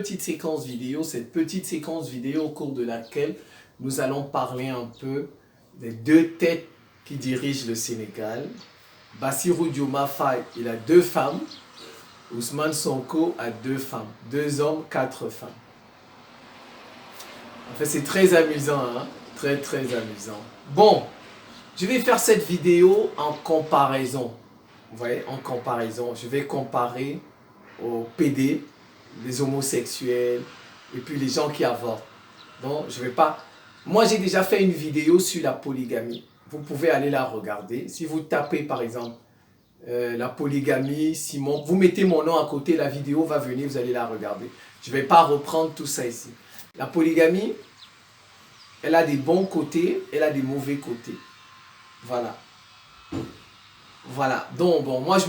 petite séquence vidéo au cours de laquelle nous allons parler un peu des deux têtes qui dirigent le Sénégal. Bassirou Diomaye Faye, il a 2 femmes. Ousmane Sonko a 2 femmes. 2 hommes, 4 femmes. En fait, c'est très amusant, hein? Très amusant. Bon, je vais faire cette vidéo en comparaison. Vous voyez, en comparaison. Je vais comparer aux PD, les homosexuels, et puis les gens qui avortent. Donc, je vais pas... Moi, j'ai déjà fait une vidéo sur la polygamie. Vous pouvez aller la regarder. Si vous tapez, par exemple, la polygamie, Simon, vous mettez mon nom à côté, la vidéo va venir, vous allez la regarder. Je ne vais pas reprendre tout ça ici. La polygamie, elle a des bons côtés, elle a des mauvais côtés. Voilà. Voilà. Donc, bon, moi, je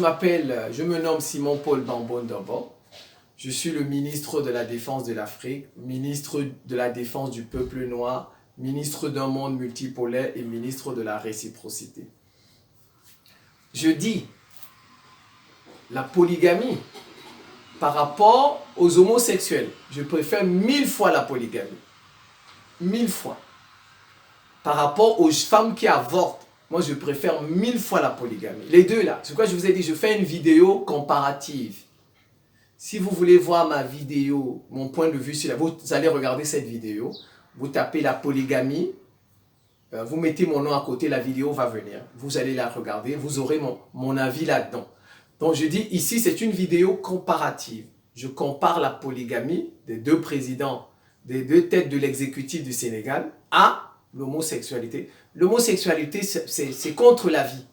me nomme Simon Paul Bambon-Dobo. Je suis le ministre de la Défense de l'Afrique, ministre de la Défense du peuple noir, ministre d'un monde multipolaire et ministre de la réciprocité. Je dis la polygamie par rapport aux homosexuels. Je préfère 1000 fois la polygamie. 1000 fois. Par rapport aux femmes qui avortent, moi je préfère 1000 fois la polygamie. Les deux là. C'est pourquoi je vous ai dit, je fais une vidéo comparative. Si vous voulez voir ma vidéo, mon point de vue sur la... Vous allez regarder cette vidéo. Vous tapez la polygamie. Vous mettez mon nom à côté, la vidéo va venir. Vous allez la regarder. Vous aurez mon avis là-dedans. Donc je dis ici, c'est une vidéo comparative. Je compare la polygamie des 2 présidents, des 2 têtes de l'exécutif du Sénégal à l'homosexualité. L'homosexualité, c'est contre la vie.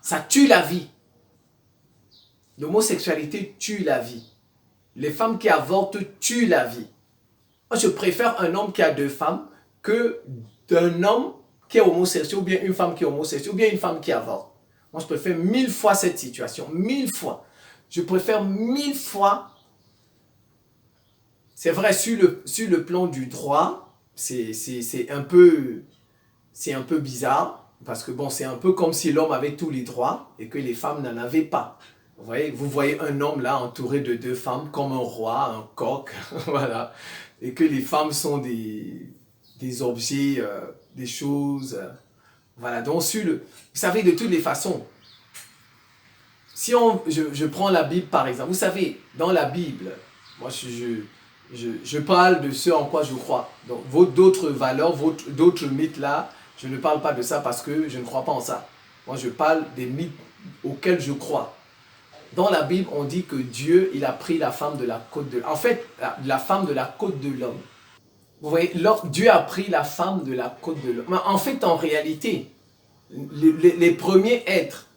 Ça tue la vie. L'homosexualité tue la vie. Les femmes qui avortent tuent la vie. Moi, je préfère un homme qui a 2 femmes que d'un homme qui est homosexuel, ou bien une femme qui est homosexuelle, ou bien une femme qui avorte. Moi, je préfère 1000 fois cette situation. 1000 fois. Je préfère 1000 fois. C'est vrai, sur le plan du droit, c'est un peu bizarre. Parce que bon, c'est un peu comme si l'homme avait tous les droits et que les femmes n'en avaient pas. Vous voyez un homme là entouré de 2 femmes comme un roi, un coq, voilà. Et que les femmes sont des objets, des choses, voilà. Donc vous savez, de toutes les façons, si je prends la Bible par exemple, vous savez, dans la Bible, moi je parle de ce en quoi je crois. Donc d'autres valeurs, d'autres mythes là, je ne parle pas de ça parce que je ne crois pas en ça. Moi je parle des mythes auxquels je crois. Dans la Bible, on dit que Dieu, il a pris la femme de la côte de l'homme. En fait, la femme de la côte de l'homme. Vous voyez, Dieu a pris la femme de la côte de l'homme. En fait, en réalité, les premiers êtres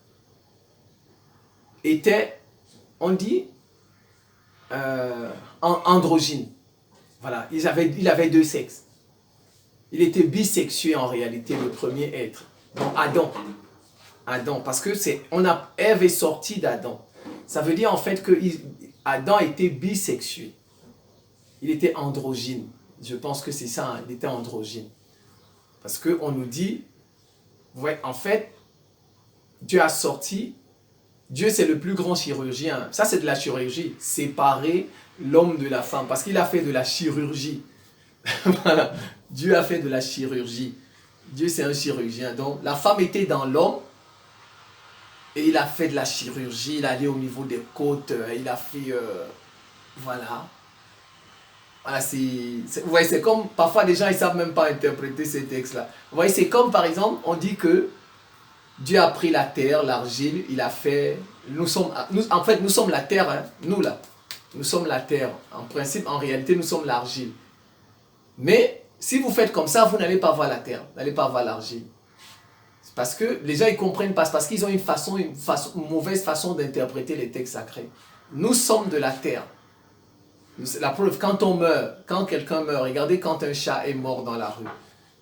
étaient, on dit, androgynes. Voilà, il avait 2 sexes. Il était bisexué en réalité, le premier être. Donc Adam. Adam, parce que Ève est sortie d'Adam. Ça veut dire en fait que Adam était bisexué. Il était androgyne. Je pense que c'est ça, hein, il était androgyne. Parce qu'on nous dit, ouais, en fait, Dieu a sorti, Dieu c'est le plus grand chirurgien. Ça c'est de la chirurgie, séparer l'homme de la femme. Parce qu'il a fait de la chirurgie. Voilà, Dieu a fait de la chirurgie. Dieu c'est un chirurgien. Donc la femme était dans l'homme. Et il a fait de la chirurgie, il est allé au niveau des côtes, il a fait, voilà. Voilà, vous voyez, c'est comme, parfois les gens ils ne savent même pas interpréter ces textes-là. Vous voyez, c'est comme par exemple, on dit que Dieu a pris la terre, l'argile, il a fait, en fait nous sommes la terre, hein, nous là, nous sommes la terre. En principe, en réalité, nous sommes l'argile. Mais si vous faites comme ça, vous n'allez pas voir la terre, vous n'allez pas voir l'argile. Parce que les gens ils comprennent pas, parce qu'ils ont une mauvaise façon d'interpréter les textes sacrés. Nous sommes de la terre. La preuve, quand on meurt, quand quelqu'un meurt, regardez quand un chat est mort dans la rue.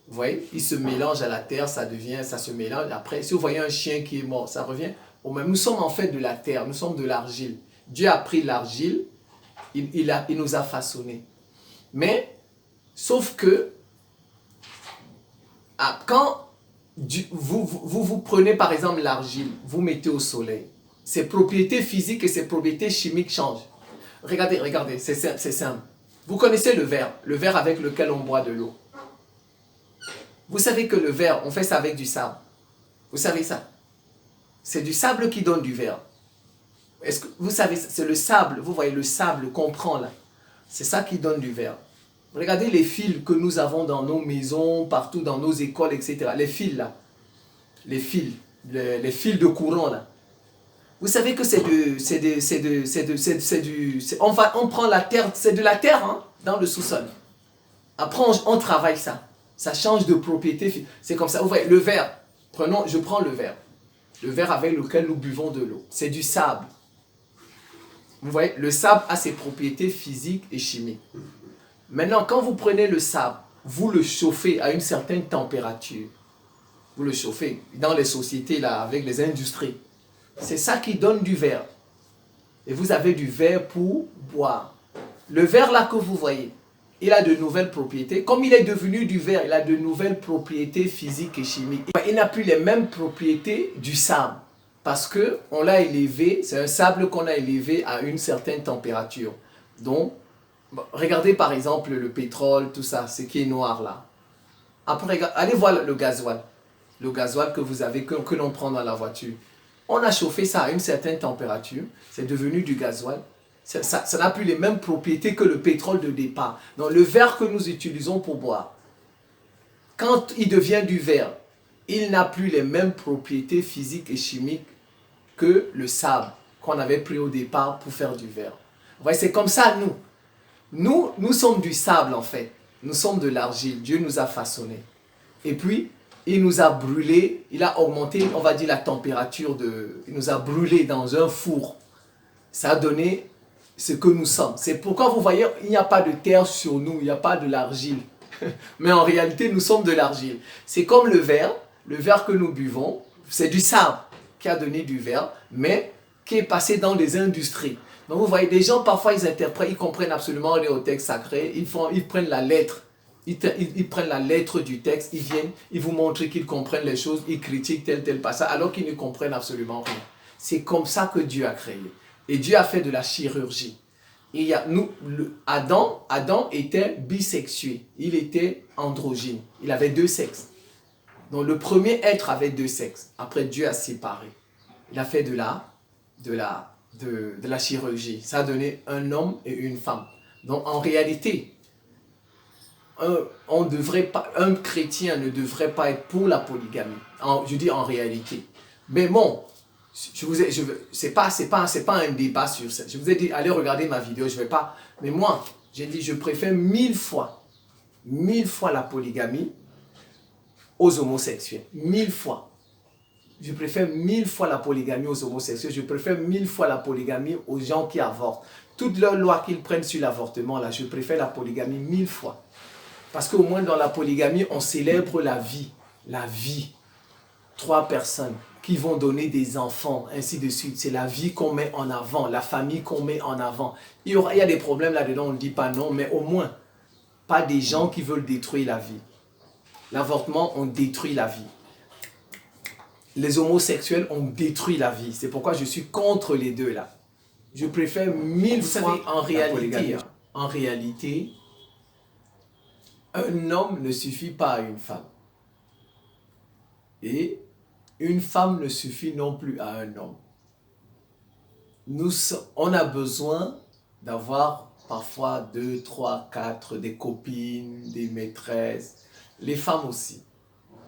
Vous voyez, il se mélange à la terre, ça se mélange. Après, si vous voyez un chien qui est mort, ça revient au même. Nous sommes en fait de la terre, nous sommes de l'argile. Dieu a pris l'argile, il nous a façonnés. Mais, sauf que, quand vous prenez par exemple l'argile, vous mettez au soleil. Ses propriétés physiques et ses propriétés chimiques changent. Regardez, c'est simple. Vous connaissez le verre avec lequel on boit de l'eau. Vous savez que le verre, on fait ça avec du sable. Vous savez ça? C'est du sable qui donne du verre. Est-ce que vous savez, c'est le sable, vous voyez le sable qu'on prend là. C'est ça qui donne du verre. Regardez les fils que nous avons dans nos maisons, partout dans nos écoles, etc. Les fils là. Les fils de courant là. Vous savez que on prend la terre, c'est de la terre hein, dans le sous-sol. Après on travaille ça. Ça change de propriété. C'est comme ça. Vous voyez, le verre. Je prends le verre. Le verre avec lequel nous buvons de l'eau. C'est du sable. Vous voyez, le sable a ses propriétés physiques et chimiques. Maintenant, quand vous prenez le sable, vous le chauffez à une certaine température. Vous le chauffez dans les sociétés, là, avec les industries. C'est ça qui donne du verre. Et vous avez du verre pour boire. Le verre là que vous voyez, il a de nouvelles propriétés. Comme il est devenu du verre, il a de nouvelles propriétés physiques et chimiques. Il n'a plus les mêmes propriétés du sable. Parce qu'on l'a élevé, c'est un sable qu'on a élevé à une certaine température. Donc, regardez par exemple le pétrole, tout ça, ce qui est noir là. Après, allez voir le gasoil. Le gasoil que vous avez, que l'on prend dans la voiture. On a chauffé ça à une certaine température, c'est devenu du gasoil. Ça n'a plus les mêmes propriétés que le pétrole de départ. Donc le verre que nous utilisons pour boire, quand il devient du verre, il n'a plus les mêmes propriétés physiques et chimiques que le sable qu'on avait pris au départ pour faire du verre. Vous voyez, c'est comme ça nous. Nous sommes du sable en fait. Nous sommes de l'argile. Dieu nous a façonnés. Et puis, il nous a brûlés, il a augmenté, on va dire, la température il nous a brûlés dans un four. Ça a donné ce que nous sommes. C'est pourquoi vous voyez, il n'y a pas de terre sur nous, il n'y a pas de l'argile. Mais en réalité, nous sommes de l'argile. C'est comme le verre que nous buvons, c'est du sable qui a donné du verre, mais qui est passé dans les industries. Donc vous voyez, des gens, parfois, ils interprètent, ils comprennent absolument rien au texte sacré, ils prennent la lettre. Ils prennent la lettre du texte, ils viennent, ils vous montrent qu'ils comprennent les choses, ils critiquent tel passage, alors qu'ils ne comprennent absolument rien. C'est comme ça que Dieu a créé. Et Dieu a fait de la chirurgie. Et Adam était bisexué, il était androgyne, il avait deux sexes. Donc le premier être avait deux sexes. Après Dieu a séparé. Il a fait de la chirurgie. Ça a donné un homme et une femme. Donc en réalité, un chrétien ne devrait pas être pour la polygamie. Je dis en réalité. Mais bon, c'est pas un débat sur ça. Je vous ai dit, allez regarder ma vidéo, je vais pas. Mais moi, j'ai dit, je préfère 1000 fois la polygamie aux homosexuels. 1000 fois. Je préfère 1000 fois la polygamie aux homosexuels. Je préfère 1000 fois la polygamie aux gens qui avortent. Toutes leurs lois qu'ils prennent sur l'avortement, là, je préfère la polygamie 1000 fois. Parce qu'au moins dans la polygamie, on célèbre la vie. La vie. 3 personnes qui vont donner des enfants, ainsi de suite. C'est la vie qu'on met en avant, la famille qu'on met en avant. Il y a des problèmes là-dedans, on ne dit pas non, mais au moins, pas des gens qui veulent détruire la vie. L'avortement, on détruit la vie. Les homosexuels ont détruit la vie. C'est pourquoi je suis contre les deux là. Je préfère 1000 fois en réalité, un homme ne suffit pas à une femme. Et une femme ne suffit non plus à un homme. On a besoin d'avoir parfois 2, 3, 4, des copines, des maîtresses, les femmes aussi.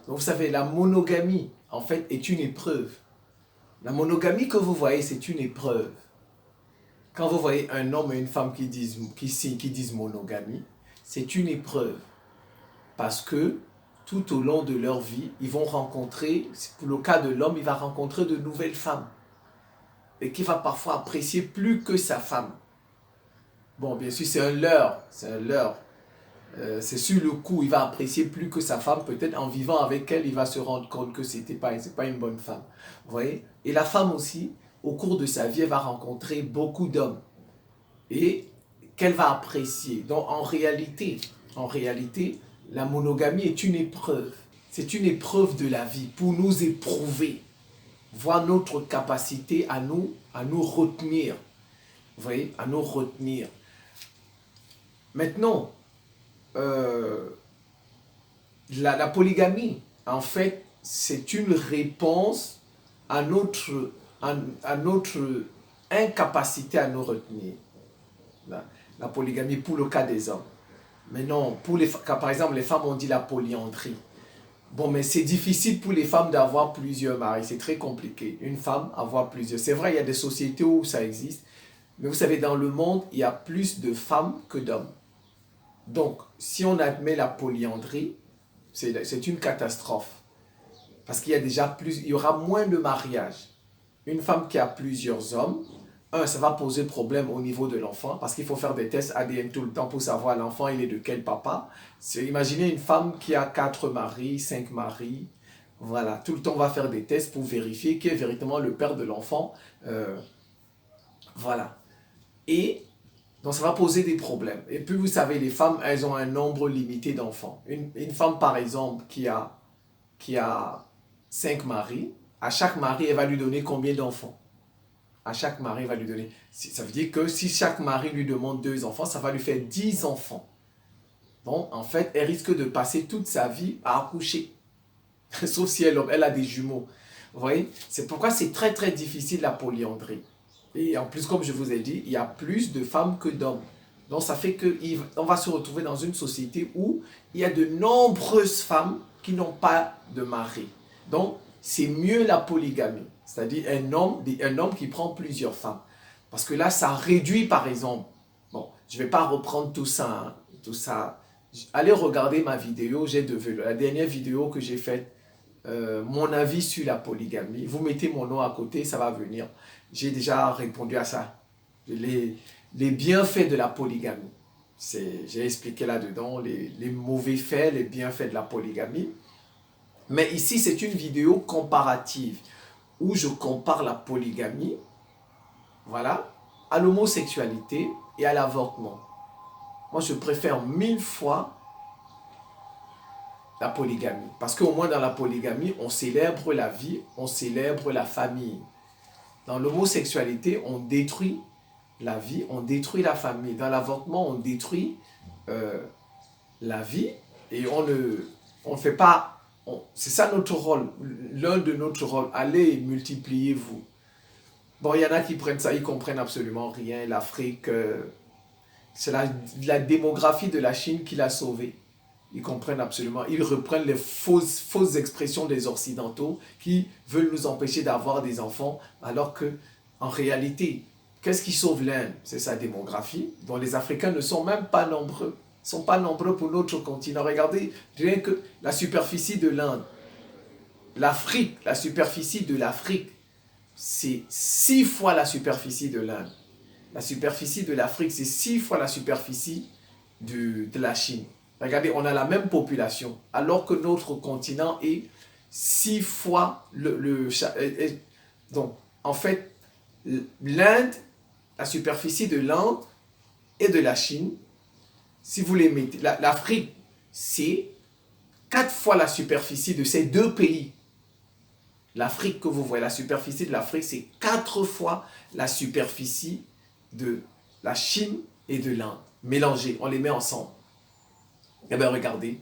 Donc vous savez, la monogamie, en fait, est une épreuve. La monogamie que vous voyez, c'est une épreuve. Quand vous voyez un homme et une femme qui disent monogamie, c'est une épreuve. Parce que tout au long de leur vie, ils vont rencontrer, pour le cas de l'homme, il va rencontrer de nouvelles femmes. Et qu'il va parfois apprécier plus que sa femme. Bon, bien sûr, c'est un leurre. C'est sur le coup, il va apprécier plus que sa femme. Peut-être en vivant avec elle, il va se rendre compte que c'est pas une bonne femme. Vous voyez? Et la femme aussi, au cours de sa vie, elle va rencontrer beaucoup d'hommes. Et qu'elle va apprécier. Donc en réalité, la monogamie est une épreuve. C'est une épreuve de la vie pour nous éprouver. Voir notre capacité à nous retenir. Vous voyez? À nous retenir. Maintenant, la polygamie, en fait, c'est une réponse à notre incapacité à nous retenir. La polygamie pour le cas des hommes. Mais non, par exemple, les femmes ont dit la polyandrie. Bon, mais c'est difficile pour les femmes d'avoir plusieurs maris. C'est très compliqué. Une femme, avoir plusieurs. C'est vrai, il y a des sociétés où ça existe. Mais vous savez, dans le monde, il y a plus de femmes que d'hommes. Donc, si on admet la polyandrie, c'est une catastrophe. Parce qu'il y a déjà il y aura moins de mariages. Une femme qui a plusieurs hommes, ça va poser problème au niveau de l'enfant, parce qu'il faut faire des tests ADN tout le temps pour savoir l'enfant, il est de quel papa. Imaginez une femme qui a 4 maris, 5 maris. Voilà, tout le temps on va faire des tests pour vérifier qui est véritablement le père de l'enfant. Voilà. Et donc ça va poser des problèmes. Et puis vous savez, les femmes, elles ont un nombre limité d'enfants. Une femme par exemple qui a 5 maris, à chaque mari, elle va lui donner combien d'enfants? À chaque mari, elle va lui donner. Ça veut dire que si chaque mari lui demande 2 enfants, ça va lui faire 10 enfants. Bon, en fait, elle risque de passer toute sa vie à accoucher. Sauf si elle a des jumeaux. Vous voyez? C'est pourquoi c'est très très difficile la polyandrie. Et en plus, comme je vous ai dit, il y a plus de femmes que d'hommes. Donc ça fait qu'on va se retrouver dans une société où il y a de nombreuses femmes qui n'ont pas de mari. Donc c'est mieux la polygamie. C'est-à-dire un homme qui prend plusieurs femmes. Parce que là, ça réduit par exemple. Bon, je ne vais pas reprendre tout ça. Allez regarder ma vidéo. La dernière vidéo que j'ai faite. Mon avis sur la polygamie. Vous mettez mon nom à côté, ça va venir. J'ai déjà répondu à ça. Les bienfaits de la polygamie. J'ai expliqué là-dedans les mauvais faits, les bienfaits de la polygamie. Mais ici, c'est une vidéo comparative où je compare la polygamie, voilà, à l'homosexualité et à l'avortement. Moi, je préfère 1000 fois la polygamie. Parce qu'au moins dans la polygamie, on célèbre la vie, on célèbre la famille. Dans l'homosexualité, on détruit la vie, on détruit la famille. Dans l'avortement, on détruit la vie et on ne fait pas... C'est ça notre rôle, l'un de notre rôle. Allez, multipliez-vous. Bon, il y en a qui prennent ça, ils ne comprennent absolument rien. L'Afrique, c'est la démographie de la Chine qui l'a sauvée. Ils comprennent absolument. Ils reprennent les fausses expressions des Occidentaux qui veulent nous empêcher d'avoir des enfants, alors que, en réalité, qu'est-ce qui sauve l'Inde? C'est sa démographie, dont les Africains ne sont même pas nombreux. Ils ne sont pas nombreux pour notre continent. Regardez, rien que la superficie de l'Inde, l'Afrique, la superficie de l'Afrique, c'est 6 fois la superficie de l'Inde. La superficie de l'Afrique, c'est 6 fois la superficie de la Chine. Regardez, on a la même population, alors que notre continent est 6 fois donc, en fait, l'Inde, la superficie de l'Inde et de la Chine, si vous les mettez, l'Afrique, c'est 4 fois la superficie de ces 2 pays. L'Afrique que vous voyez, la superficie de l'Afrique, c'est 4 fois la superficie de la Chine et de l'Inde. Mélangées, on les met ensemble. Eh bien, regardez,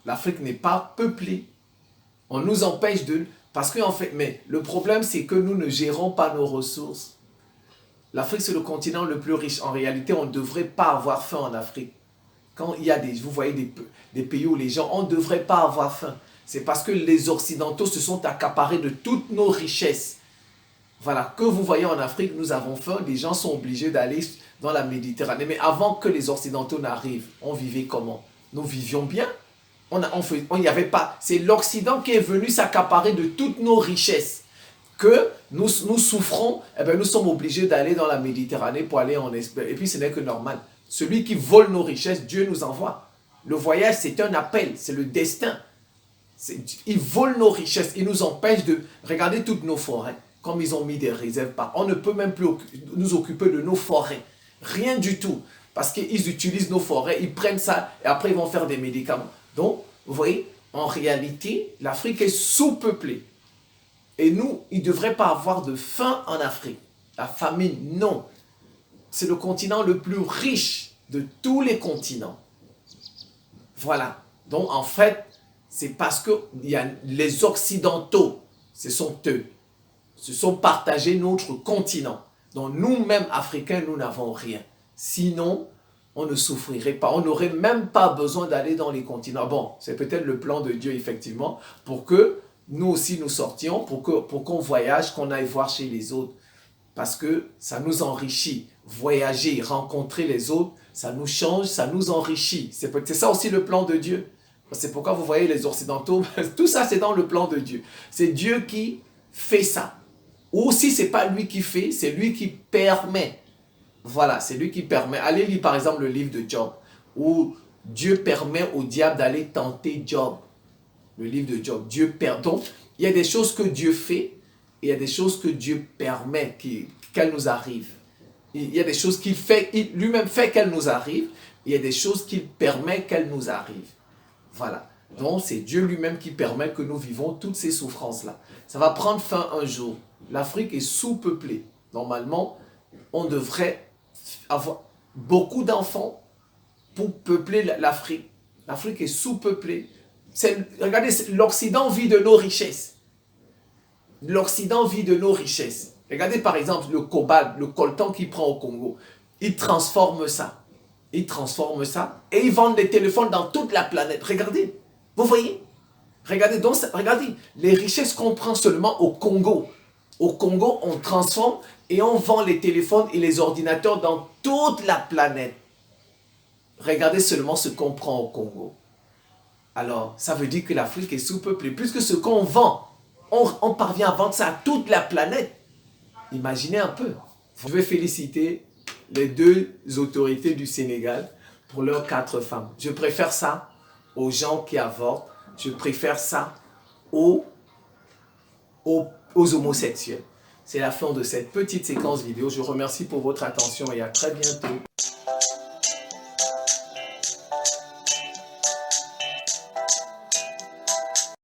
l'Afrique n'est pas peuplée. On nous empêche de... Parce qu'en fait, mais le problème, c'est que nous ne gérons pas nos ressources. L'Afrique, c'est le continent le plus riche. En réalité, on ne devrait pas avoir faim en Afrique. Quand il y a vous voyez des pays où les gens, on ne devrait pas avoir faim. C'est parce que les Occidentaux se sont accaparés de toutes nos richesses. Voilà, que vous voyez en Afrique, nous avons faim, les gens sont obligés d'aller dans la Méditerranée. Mais avant que les Occidentaux n'arrivent, on vivait comment? Nous vivions bien. On n'y avait pas. C'est l'Occident qui est venu s'accaparer de toutes nos richesses. Que nous souffrons, eh bien, nous sommes obligés d'aller dans la Méditerranée pour aller en Espagne. Et puis ce n'est que normal. Celui qui vole nos richesses, Dieu nous envoie. Le voyage, c'est un appel, c'est le destin. Ils volent nos richesses, ils nous empêchent de regarder toutes nos forêts. Comme ils ont mis des réserves, on ne peut même plus nous occuper de nos forêts. Rien du tout. Parce qu'ils utilisent nos forêts, ils prennent ça et après ils vont faire des médicaments. Donc, vous voyez, en réalité, l'Afrique est sous-peuplée. Et nous, il ne devrait pas avoir de faim en Afrique. La famine, non. c'est le continent le plus riche de tous les continents. Voilà. Donc, en fait, c'est parce que les Occidentaux, ce sont eux, se sont partagés notre continent. Donc, nous-mêmes, Africains, nous n'avons rien. Sinon, on ne souffrirait pas. On n'aurait même pas besoin d'aller dans les continents. Bon, c'est peut-être le plan de Dieu, effectivement, pour que nous aussi nous sortions, pour qu'on voyage, qu'on aille voir chez les autres. Parce que ça nous enrichit. Voyager, rencontrer les autres, ça nous change, ça nous enrichit. C'est ça aussi le plan de Dieu. C'est pourquoi vous voyez les Occidentaux, tout ça c'est dans le plan de Dieu. C'est Dieu qui fait ça. Ou si ce n'est pas lui qui fait, c'est lui qui permet. Voilà, c'est lui qui permet. Allez lire par exemple le livre de Job, où Dieu permet au diable d'aller tenter Job. Le livre de Job. Dieu permet. Donc, il y a des choses que Dieu fait, et il y a des choses que Dieu permet qu'elles nous arrivent. Il y a des choses qu'il fait, lui-même fait qu'elles nous arrivent, il y a des choses qu'il permet qu'elles nous arrivent. Voilà. Donc, c'est Dieu lui-même qui permet que nous vivons toutes ces souffrances-là. Ça va prendre fin un jour. L'Afrique est sous-peuplée. Normalement, on devrait avoir beaucoup d'enfants pour peupler l'Afrique. L'Afrique est sous-peuplée. Regardez, l'Occident vit de nos richesses. L'Occident vit de nos richesses. Regardez par exemple le cobalt, le coltan qu'il prend au Congo. Ils transforment ça. Ils transforment ça et ils vendent des téléphones dans toute la planète. Regardez, vous voyez? Regardez, donc, regardez, les richesses qu'on prend seulement au Congo. Au Congo, on transforme et on vend les téléphones et les ordinateurs dans toute la planète. Regardez seulement ce qu'on prend au Congo. Alors, ça veut dire que l'Afrique est sous-peuplée. Puisque ce qu'on vend, on parvient à vendre ça à toute la planète. Imaginez un peu. Je vais féliciter les 2 autorités du Sénégal pour leurs 4 femmes. Je préfère ça aux gens qui avortent. Je préfère ça aux homosexuels. C'est la fin de cette petite séquence vidéo. Je vous remercie pour votre attention et à très bientôt.